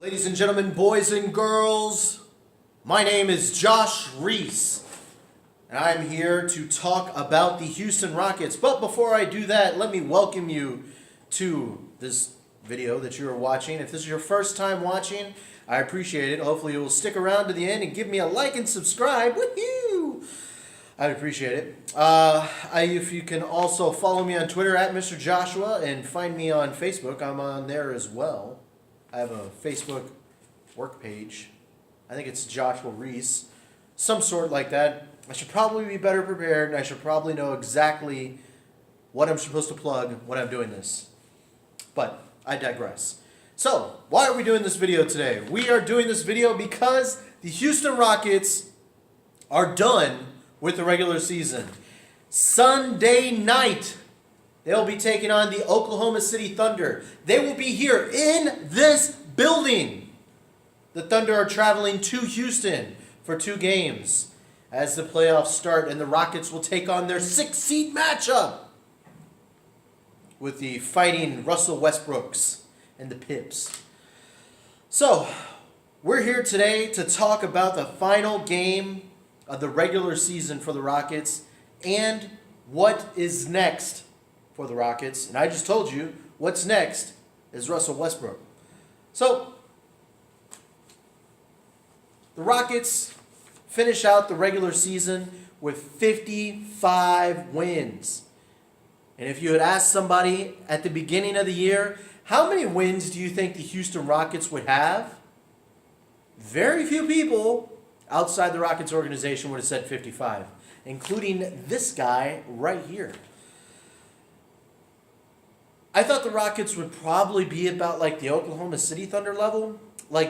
Ladies and gentlemen, boys and girls, my name is Josh Reese, and I'm here to talk about the Houston Rockets. But before I do that, let me welcome you to this video that you are watching. If this is your first time watching, I appreciate it. Hopefully you will stick around to the end and give me a like and subscribe. Woohoo! I'd appreciate it. If you can also follow me on Twitter at Mr. Joshua and find me on Facebook, I'm on there as well. I have a Facebook work page. I think it's Joshua Reese. Some sort like that. I should probably be better prepared, and I should probably know exactly what I'm supposed to plug when I'm doing this. But I digress. So, why are we doing this video today? We are doing this video because the Houston Rockets are done with the regular season. Sunday night, they'll be taking on the Oklahoma City Thunder. They will be here in this building. The Thunder are traveling to Houston for 2 games as the playoffs start, and the Rockets will take on their 6-seed matchup with the fighting Russell Westbrooks and the Pips. So, we're here today to talk about the final game of the regular season for the Rockets and what is next for the Rockets. And I just told you what's next is Russell Westbrook. So, the Rockets finish out the regular season with 55 wins. And if you had asked somebody at the beginning of the year, how many wins do you think the Houston Rockets would have? Very few people outside the Rockets organization would have said 55, including this guy right here. I thought the Rockets would probably be about like the Oklahoma City Thunder level. I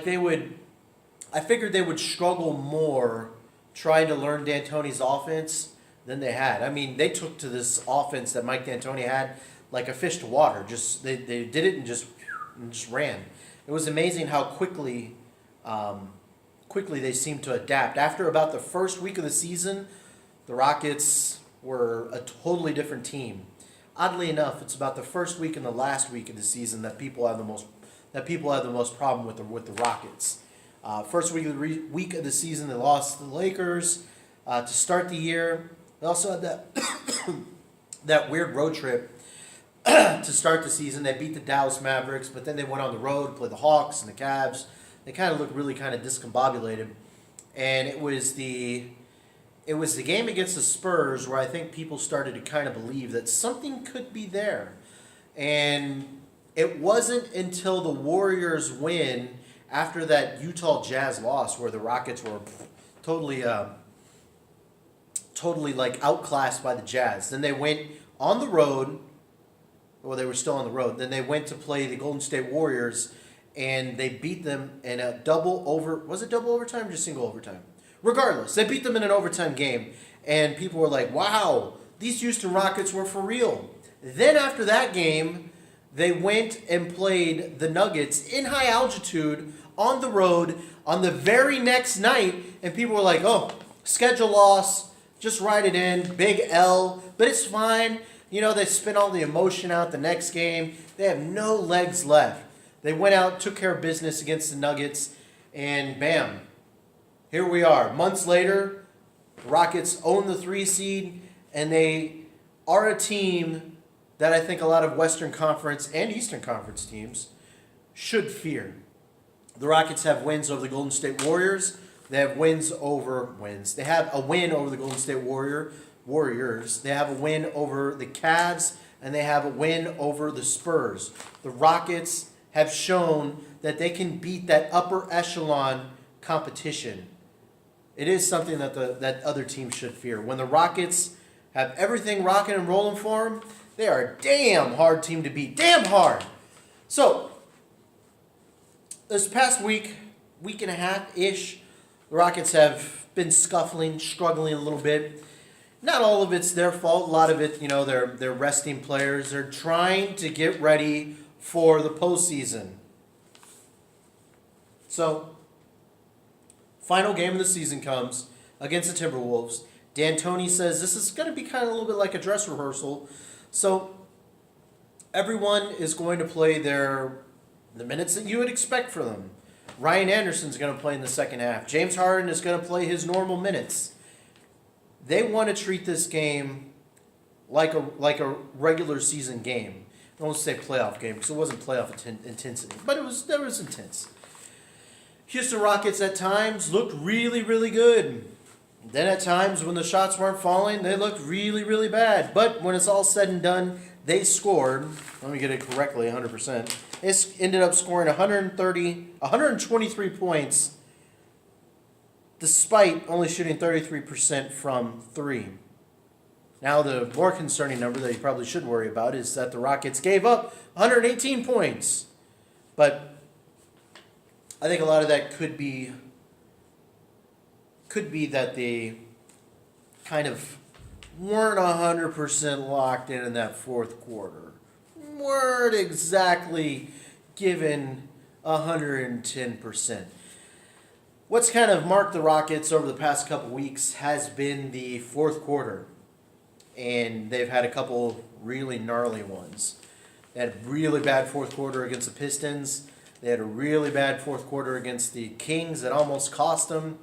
figured they would struggle more trying to learn D'Antoni's offense than they had. I mean, they took to this offense that Mike D'Antoni had like a fish to water. They did it and just ran. It was amazing how quickly they seemed to adapt. After about the first week of the season, the Rockets were a totally different team. Oddly enough, it's about the first week and the last week of the season that people have the most problem with the Rockets. First week of the season, they lost to the Lakers to start the year. They also had that weird road trip to start the season. They beat the Dallas Mavericks, but then they went on the road to play the Hawks and the Cavs. They kind of looked really kind of discombobulated, and it was the game against the Spurs where I think people started to kind of believe that something could be there. And it wasn't until the Warriors win after that Utah Jazz loss where the Rockets were totally like outclassed by the Jazz. Then they went on the road, well, they were still on the road. Then they went to play the Golden State Warriors, and they beat them in a was it double overtime or just single overtime? Regardless, they beat them in an overtime game, and people were like, wow, these Houston Rockets were for real. Then after that game, they went and played the Nuggets in high altitude on the road on the very next night, and people were like, oh, schedule loss, just write it in, big L, but it's fine. You know, they spent all the emotion out the next game. They have no legs left. They went out, took care of business against the Nuggets, and bam, here we are. Months later, the Rockets own the 3 seed, and they are a team that I think a lot of Western Conference and Eastern Conference teams should fear. The Rockets have wins over the Golden State Warriors. They have They have a win over the Golden State Warriors. They have a win over the Cavs, and they have a win over the Spurs. The Rockets have shown that they can beat that upper echelon competition. It is something that other teams should fear. When the Rockets have everything rocking and rolling for them, they are a damn hard team to beat. Damn hard. So, this past week and a half-ish, the Rockets have been struggling a little bit. Not all of it's their fault. A lot of it, they're resting players. They're trying to get ready for the postseason. So, final game of the season comes against the Timberwolves. D'Antoni says this is going to be kind of a little bit like a dress rehearsal. So everyone is going to play the minutes that you would expect for them. Ryan Anderson's going to play in the second half. James Harden is going to play his normal minutes. They want to treat this game like a regular season game. I don't want to say playoff game because it wasn't playoff intensity, but it was intense. Houston Rockets at times looked really, really good. Then at times when the shots weren't falling, they looked really, really bad. But when it's all said and done, they scored. Let me get it correctly, 100%. It ended up scoring 123 points, despite only shooting 33% from three. Now, the more concerning number that you probably should worry about is that the Rockets gave up 118 points. But I think a lot of that could be that they kind of weren't 100% locked in that fourth quarter. Weren't exactly given 110%. What's kind of marked the Rockets over the past couple weeks has been the fourth quarter. And they've had a couple really gnarly ones. They had a really bad fourth quarter against the Pistons. They had a really bad fourth quarter against the Kings that almost cost them.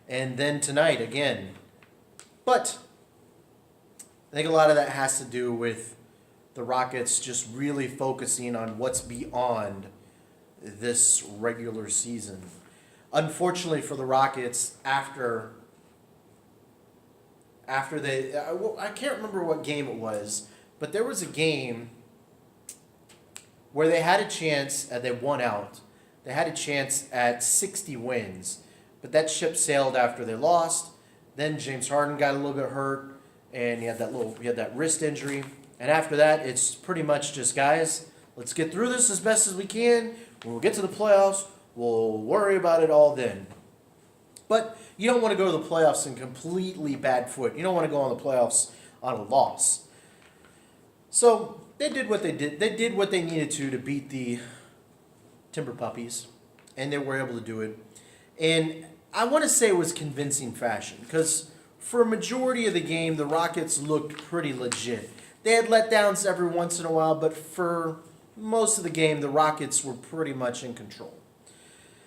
And then tonight again. But I think a lot of that has to do with the Rockets just really focusing on what's beyond this regular season. Unfortunately for the Rockets, after they, I can't remember what game it was, but there was a game where they had a chance, and they won out. They had a chance at 60 wins, but that ship sailed after they lost. Then James Harden got a little bit hurt, and he had that wrist injury. And after that, it's pretty much just, guys, let's get through this as best as we can. When we get to the playoffs, we'll worry about it all then. But you don't want to go to the playoffs in completely bad foot. You don't want to go on the playoffs on a loss. So they did what they did. They did what they needed to beat the Timber Puppies, and they were able to do it. And I want to say it was convincing fashion because for a majority of the game, the Rockets looked pretty legit. They had letdowns every once in a while, but for most of the game, the Rockets were pretty much in control.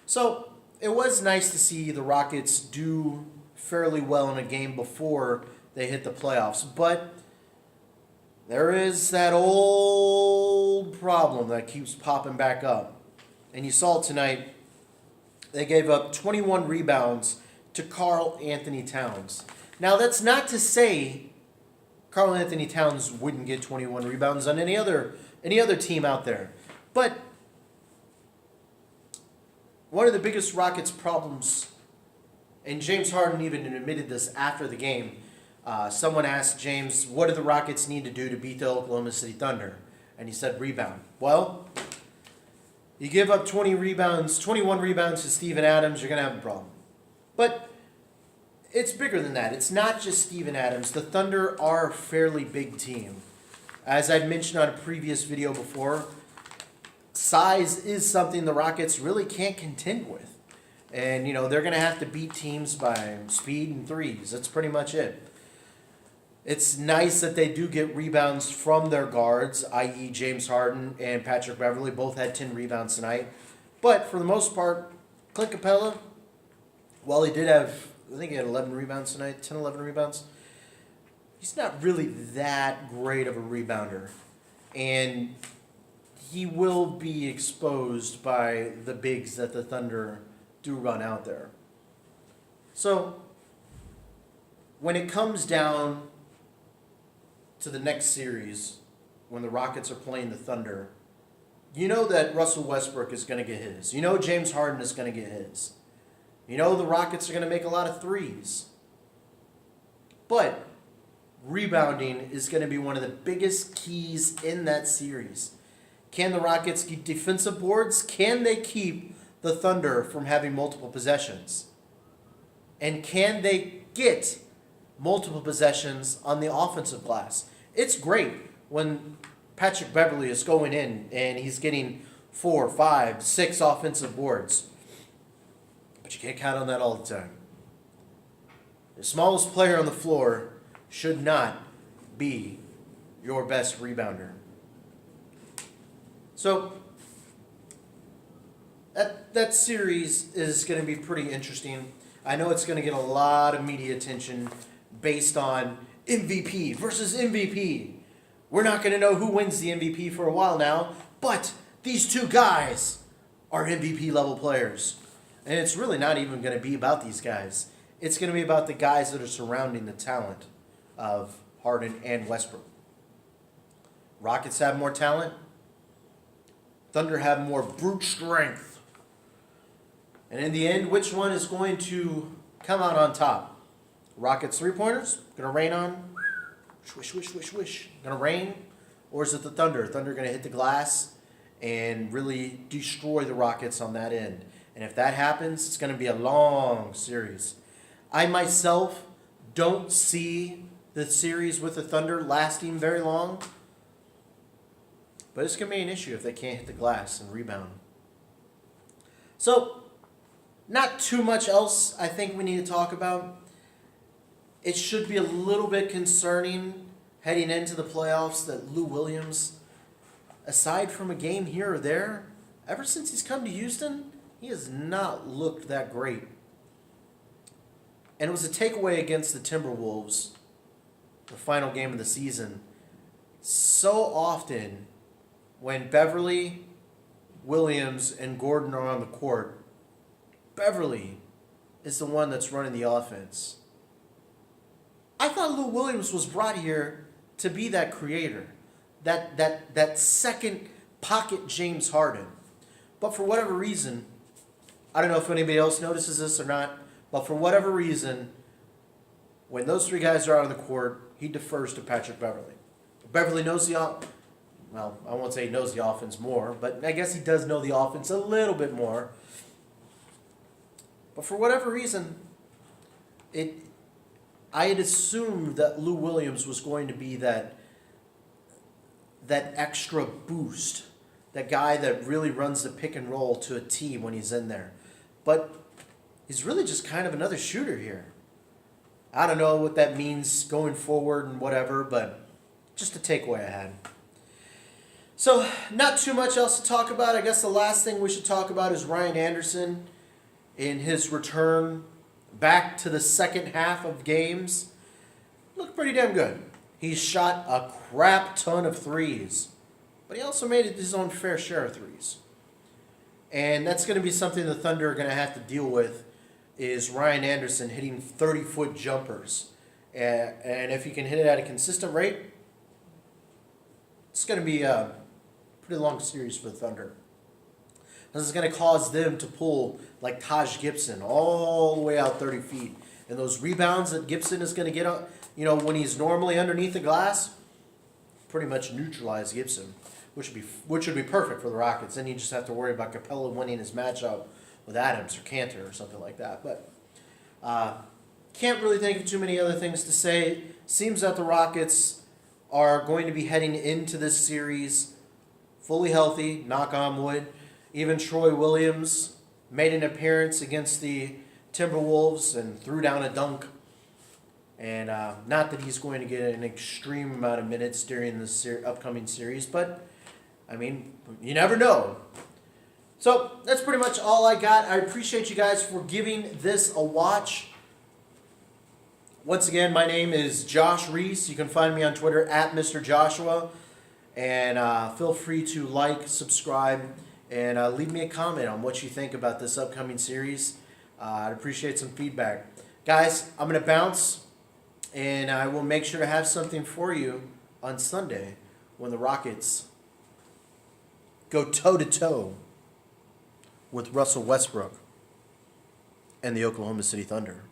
So it was nice to see the Rockets do fairly well in a game before they hit the playoffs. But there is that old problem that keeps popping back up. And you saw it tonight. They gave up 21 rebounds to Karl Anthony Towns. Now, that's not to say Karl Anthony Towns wouldn't get 21 rebounds on any other team out there. But one of the biggest Rockets problems, and James Harden even admitted this after the game, someone asked James, what do the Rockets need to do to beat the Oklahoma City Thunder? And he said, rebound. Well, you give up 21 rebounds to Steven Adams, you're going to have a problem. But it's bigger than that. It's not just Steven Adams. The Thunder are a fairly big team. As I've mentioned on a previous video before, size is something the Rockets really can't contend with. And, they're going to have to beat teams by speed and threes. That's pretty much it. It's nice that they do get rebounds from their guards, i.e. James Harden and Patrick Beverley. Both had 10 rebounds tonight. But for the most part, Clint Capella, while he did have, I think he had 11 rebounds tonight, 10, 11 rebounds, he's not really that great of a rebounder. And he will be exposed by the bigs that the Thunder do run out there. So, when it comes down to the next series, when the Rockets are playing the Thunder, you know that Russell Westbrook is going to get his. You know James Harden is going to get his. You know the Rockets are going to make a lot of threes. But rebounding is going to be one of the biggest keys in that series. Can the Rockets keep defensive boards? Can they keep the Thunder from having multiple possessions? And can they get multiple possessions on the offensive glass? It's great when Patrick Beverley is going in and he's getting 4, 5, 6 offensive boards. But you can't count on that all the time. The smallest player on the floor should not be your best rebounder. So, that series is going to be pretty interesting. I know it's going to get a lot of media attention based on MVP versus MVP. We're not going to know who wins the MVP for a while now, but these two guys are MVP level players. And it's really not even going to be about these guys. It's going to be about the guys that are surrounding the talent of Harden and Westbrook. Rockets have more talent. Thunder have more brute strength. And in the end, which one is going to come out on top? Rockets three-pointers? Going to rain on? Swish, swish, swish, swish. Going to rain? Or is it the Thunder? Thunder going to hit the glass and really destroy the Rockets on that end. And if that happens, it's going to be a long series. I myself don't see the series with the Thunder lasting very long. But it's going to be an issue if they can't hit the glass and rebound. So, not too much else I think we need to talk about. It should be a little bit concerning heading into the playoffs that Lou Williams, aside from a game here or there, ever since he's come to Houston, he has not looked that great. And it was a takeaway against the Timberwolves, the final game of the season. So often, when Beverly, Williams, and Gordon are on the court, Beverly is the one that's running the offense. I thought Lou Williams was brought here to be that creator, that second pocket James Harden. But for whatever reason, I don't know if anybody else notices this or not, but for whatever reason, when those three guys are out on the court, he defers to Patrick Beverly. Beverly knows well, I won't say he knows the offense more, but I guess he does know the offense a little bit more. But for whatever reason, I had assumed that Lou Williams was going to be that extra boost, that guy that really runs the pick and roll to a team when he's in there. But he's really just kind of another shooter here. I don't know what that means going forward and whatever, but just a takeaway I had. So, not too much else to talk about. I guess the last thing we should talk about is Ryan Anderson in his return back to the second half of games. Looked pretty damn good. He shot a crap ton of threes, but he also made his own fair share of threes. And that's going to be something the Thunder are going to have to deal with, is Ryan Anderson hitting 30-foot jumpers. And if he can hit it at a consistent rate, it's going to be a pretty long series for the Thunder. This is going to cause them to pull like Taj Gibson all the way out 30 feet. And those rebounds that Gibson is going to get, when he's normally underneath the glass, pretty much neutralize Gibson, which would be perfect for the Rockets. Then you just have to worry about Capella winning his matchup with Adams or Cantor or something like that. But can't really think of too many other things to say. Seems that the Rockets are going to be heading into this series fully healthy, knock on wood. Even Troy Williams made an appearance against the Timberwolves and threw down a dunk. And not that he's going to get an extreme amount of minutes during this upcoming series, but, I mean, you never know. So, that's pretty much all I got. I appreciate you guys for giving this a watch. Once again, my name is Josh Reese. You can find me on Twitter at Mr. Joshua. And feel free to like, subscribe, and leave me a comment on what you think about this upcoming series. I'd appreciate some feedback. Guys, I'm going to bounce, and I will make sure to have something for you on Sunday when the Rockets go toe-to-toe with Russell Westbrook and the Oklahoma City Thunder.